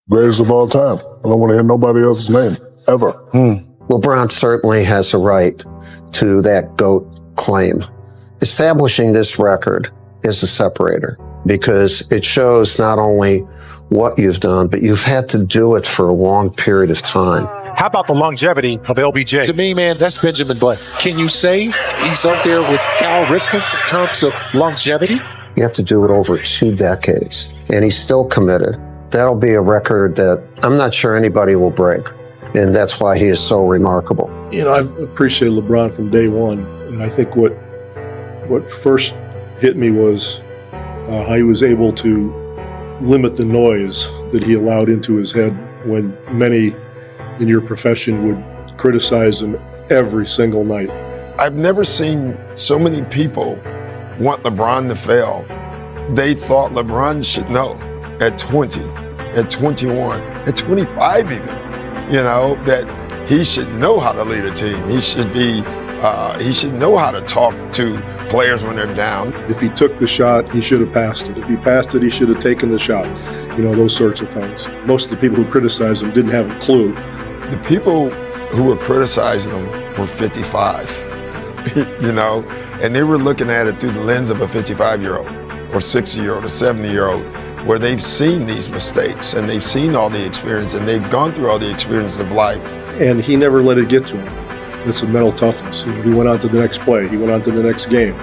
Greatest of all time. I don't want to hear nobody else's name, ever. LeBron certainly has a right to that GOAT claim. Establishing this record is a separator because it shows not only what you've done, but you've had to do it for a long period of time. How about the longevity of LBJ? To me, man, that's Benjamin Button. Can you say he's up there with Cal Ripken in terms of longevity? You have to do it over 2 decades, and he's still committed. That'll be a record that I'm not sure anybody will break, and that's why he is so remarkable. You know, I've appreciated LeBron from day one, and I think what first hit me was how he was able to limit the noise that he allowed into his head when many in your profession would criticize him every single night. I've never seen so many people want LeBron to fail. They thought LeBron should know at 20, at 21, at 25 even, you know, that he should know how to lead a team. He should be, he should know how to talk to players when they're down. If he took the shot, he should have passed it. If he passed it, he should have taken the shot. You know, those sorts of things. Most of the people who criticized him didn't have a clue. The people who were criticizing him were 55, you know, and they were looking at it through the lens of a 55-year-old or 60-year-old or 70-year-old, where they've seen these mistakes and they've seen all the experience and they've gone through all the experience of life. And he never let it get to him. It's a mental toughness. He went on to the next play. He went on to the next game.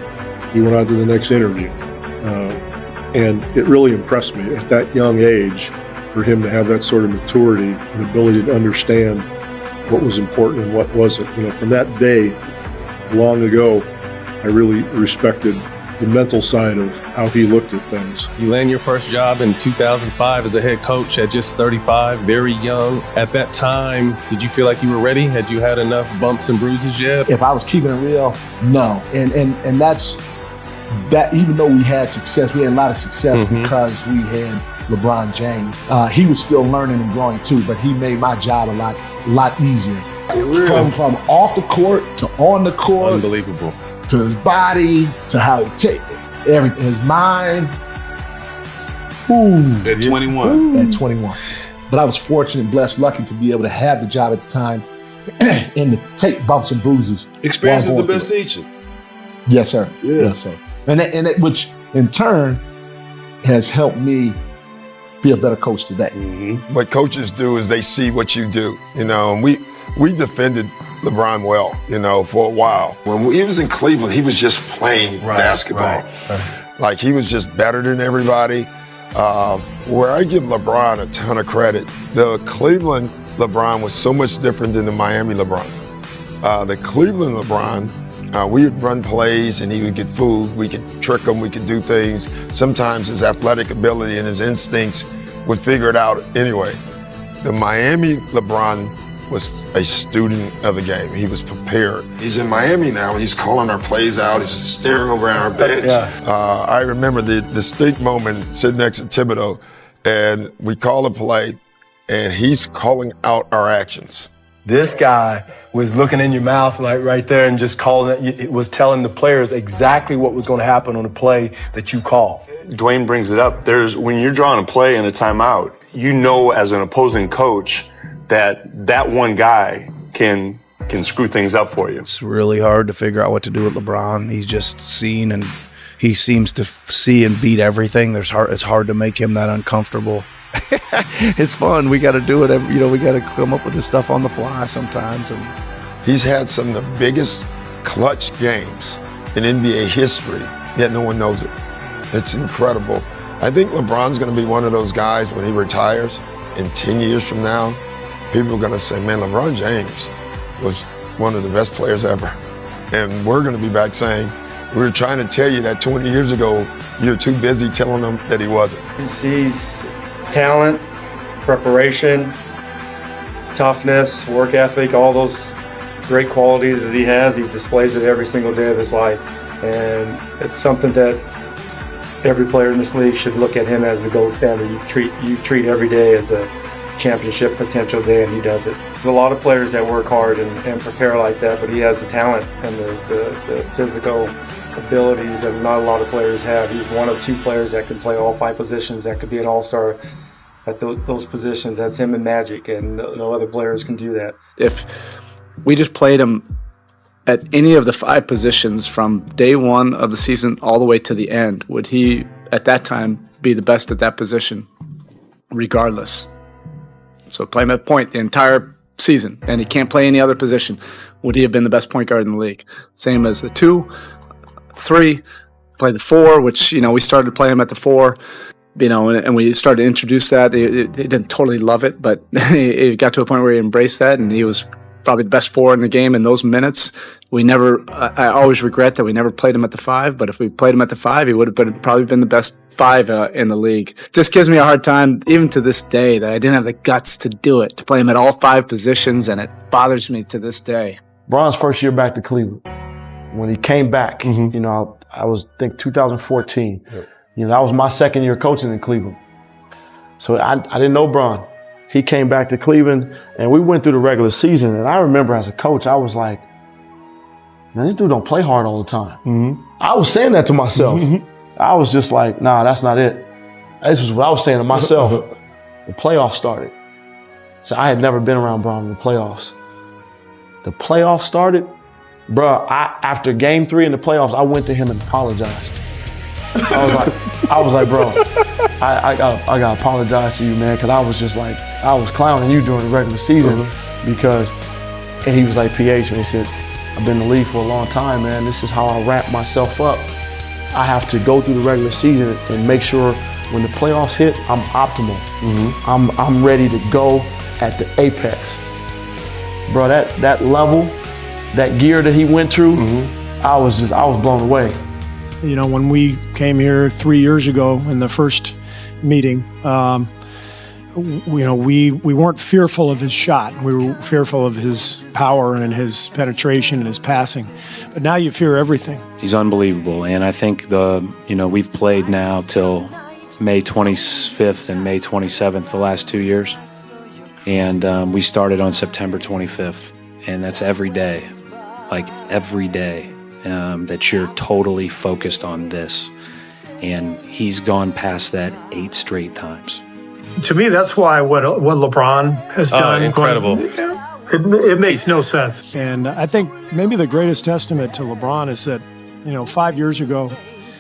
He went on to the next interview. And it really impressed me at that young age for him to have that sort of maturity and ability to understand what was important and what wasn't. You know, from that day, long ago, I really respected the mental side of how he looked at things. You land your first job in 2005 as a head coach at just 35, very young. At that time, did you feel like you were ready? Had you had enough bumps and bruises yet? If I was keeping it real, no. And that's that. Even though we had success, we had a lot of success because we had LeBron James. He was still learning and growing too, but he made my job a lot easier. From off the court to on the court. Unbelievable. To his body, to how he take everything, his mind. Ooh. At 21. At 21. But I was fortunate, blessed, lucky to be able to have the job at the time and to take bumps and bruises. Experience is the best teacher. Yes, sir. Yeah. Yes, sir. And that, which in turn has helped me be a better coach today. What coaches do is they see what you do, you know, and we defended LeBron well, you know, for a while. When he was in Cleveland, he was just playing basketball. Like he was just better than everybody. Where I give LeBron a ton of credit, the Cleveland LeBron was so much different than the Miami LeBron. The Cleveland LeBron, we would run plays and he would get food. We could trick him, we could do things. Sometimes his athletic ability and his instincts would figure it out anyway. The Miami LeBron was a student of the game. He was prepared. He's in Miami now and he's calling our plays out. He's just staring over at our bench. I remember the distinct moment sitting next to Thibodeau and we call a play and he's calling out our actions. This guy was looking in your mouth like right there and just calling it, was telling the players exactly what was going to happen on a play that you call. Dwayne brings it up. When you're drawing a play in a timeout, you know as an opposing coach that one guy can screw things up for you. It's really hard to figure out what to do with LeBron. He's just seen and he seems to see and beat everything. It's hard to make him that uncomfortable. It's fun. We got to do it. We got to come up with this stuff on the fly sometimes. And he's had some of the biggest clutch games in NBA history, yet no one knows it. It's incredible. I think LeBron's going to be one of those guys when he retires in 10 years from now. People are going to say, man, LeBron James was one of the best players ever. And we're going to be back saying, we were trying to tell you that 20 years ago, you were too busy telling them that he wasn't. He's talent, preparation, toughness, work ethic, all those great qualities that he has. He displays it every single day of his life. And it's something that every player in this league should look at him as the gold standard. You treat every day as a championship potential day, and he does it. There's a lot of players that work hard and prepare like that, but he has the talent and the physical abilities that not a lot of players have. He's one of 2 players that can play all 5 positions, that could be an all-star at those positions. That's him and Magic, and no other players can do that. If we just played him at any of the 5 positions from day one of the season all the way to the end, would he, at that time, be the best at that position, regardless? So play him at point the entire season, and he can't play any other position. Would he have been the best point guard in the league? Same as the 2, 3, play the 4, which, we started playing him at the 4, and we started to introduce that. He didn't totally love it, but he got to a point where he embraced that, and he was probably the best 4 in the game in those minutes. I always regret that we never played him at the 5, but if we played him at the 5, he would have probably been the best 5 in the league. Just gives me a hard time, even to this day, that I didn't have the guts to do it, to play him at all 5 positions, and it bothers me to this day. Bron's first year back to Cleveland, when he came back, I was, I think, 2014. Yep. That was my second year coaching in Cleveland. So I didn't know Bron. He came back to Cleveland, and we went through the regular season. And I remember as a coach, I was like, man, this dude don't play hard all the time. Mm-hmm. I was saying that to myself. Mm-hmm. I was just like, nah, that's not it. This is what I was saying to myself. The playoffs started. So I had never been around Bron in the playoffs. The playoffs started. Bro, after game 3 in the playoffs, I went to him and apologized. I was like, bro, I gotta apologize to you, man, because I was just like, I was clowning you during the regular season because, and he was like, PH, and he said, I've been in the league for a long time, man. This is how I wrap myself up. I have to go through the regular season and make sure when the playoffs hit, I'm optimal. Mm-hmm. I'm ready to go at the apex. Bro, that level, that gear that he went through, I was blown away. When we came here 3 years ago in the first meeting, we weren't fearful of his shot. We were fearful of his power and his penetration and his passing. But now you fear everything. He's unbelievable, and I think we've played now till May 25th and May 27th the last 2 years, and we started on September 25th, and that's every day, that you're totally focused on this. And he's gone past that 8 straight times. To me, that's why what LeBron has done. Incredible. It makes no sense. And I think maybe the greatest testament to LeBron is that, 5 years ago,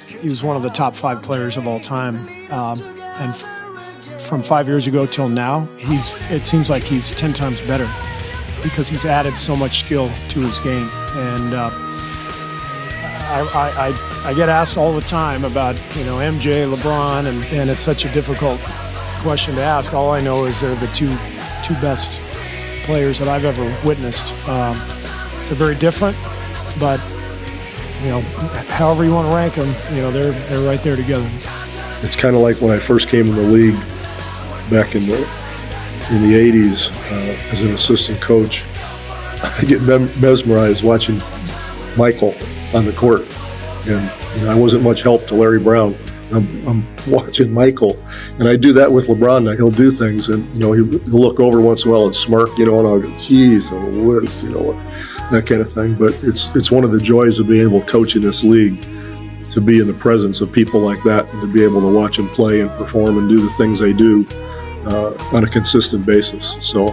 he was one of the top 5 players of all time. And from 5 years ago till now, it seems like he's 10 times better because he's added so much skill to his game. And I get asked all the time about, MJ, LeBron, and it's such a difficult question to ask. All I know is they're the two best players that I've ever witnessed. They're very different, but, however you want to rank them, they're right there together. It's kind of like when I first came in the league back in the 80s as an assistant coach. I get mesmerized watching Michael on the court, and I wasn't much help to Larry Brown. I'm watching Michael, and I do that with LeBron. Now he'll do things, and he'll look over once in a while and smirk, and I'll go, "Geez, Liz," that kind of thing. But it's one of the joys of being able to coach in this league, to be in the presence of people like that, and to be able to watch them play and perform and do the things they do on a consistent basis. So.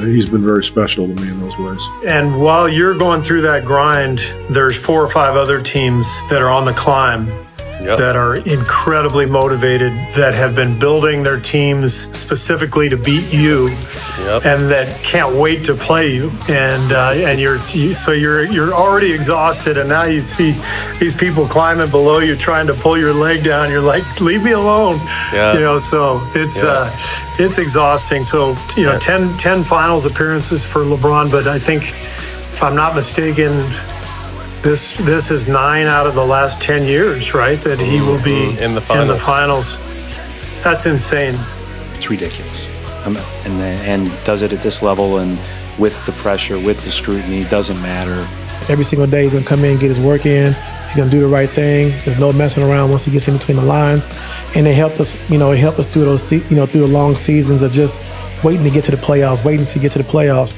He's been very special to me in those ways. And while you're going through that grind, there's 4 or 5 other teams that are on the climb that are incredibly motivated, that have been building their teams specifically to beat you, and that can't wait to play you. And you're already exhausted, and now you see these people climbing below you, trying to pull your leg down. You're like, leave me alone. So it's exhausting. So 10 finals appearances for LeBron, but I think, if I'm not mistaken, this is 9 out of the last 10 years, right? That he will be in the finals. That's insane. It's ridiculous. And does it at this level, and with the pressure, with the scrutiny, doesn't matter. Every single day he's going to come in and get his work in. He's going to do the right thing. There's no messing around once he gets in between the lines. And it helped us, through those, through the long seasons of just waiting to get to the playoffs.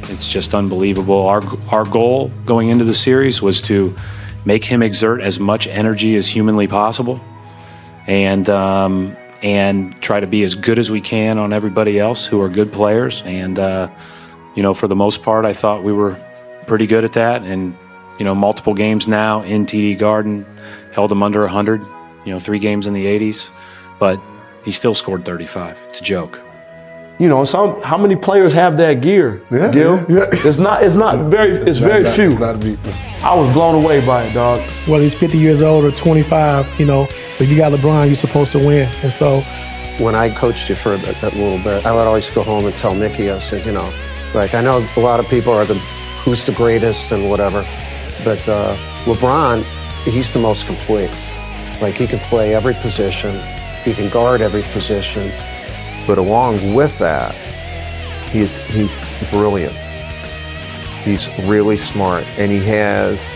It's just unbelievable. Our goal going into the series was to make him exert as much energy as humanly possible. And and try to be as good as we can on everybody else who are good players. And, for the most part, I thought we were pretty good at that. And, multiple games now in TD Garden, held them under 100, 3 games in the 80s, but he still scored 35. It's a joke. How many players have that gear, Gil? Yeah. It's very few. I was blown away by it, dog. Whether he's 50 years old or 25, if you got LeBron, you're supposed to win. And so when I coached you for a little bit, I would always go home and tell Mickey, I said, I know a lot of people are who's the greatest and whatever, but LeBron, he's the most complete. He can play every position, he can guard every position, but along with that, he's brilliant. He's really smart, and he has,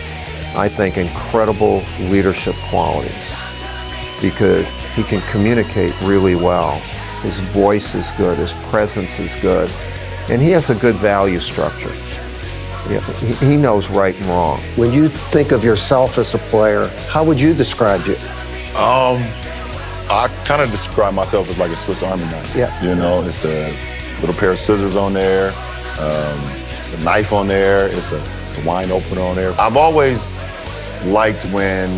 I think, incredible leadership qualities because he can communicate really well. His voice is good, his presence is good, and he has a good value structure. Yeah, he knows right and wrong. When you think of yourself as a player, how would you describe you? I kind of describe myself as like a Swiss Army knife. Yeah. It's a little pair of scissors on there, it's a knife on there, it's a wine opener on there. I've always liked when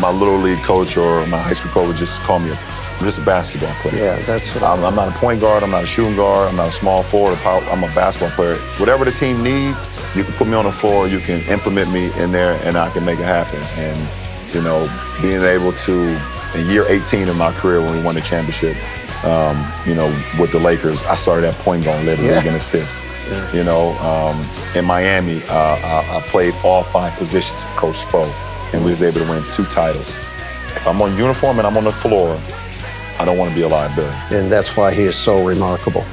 my little league coach or my high school coach would just call me I'm just a basketball player. Yeah, that's what I'm not a point guard, I'm not a shooting guard, I'm not a small forward, I'm a basketball player. Whatever the team needs, you can put me on the floor, you can implement me in there, and I can make it happen. And, being able to, in year 18 of my career when we won the championship, with the Lakers, I started at point guard, led the league in assists. Yeah. In Miami, I played all 5 positions for Coach Spo, and we was able to win 2 titles. If I'm on uniform and I'm on the floor, I don't want to be a liability. And that's why he is so remarkable.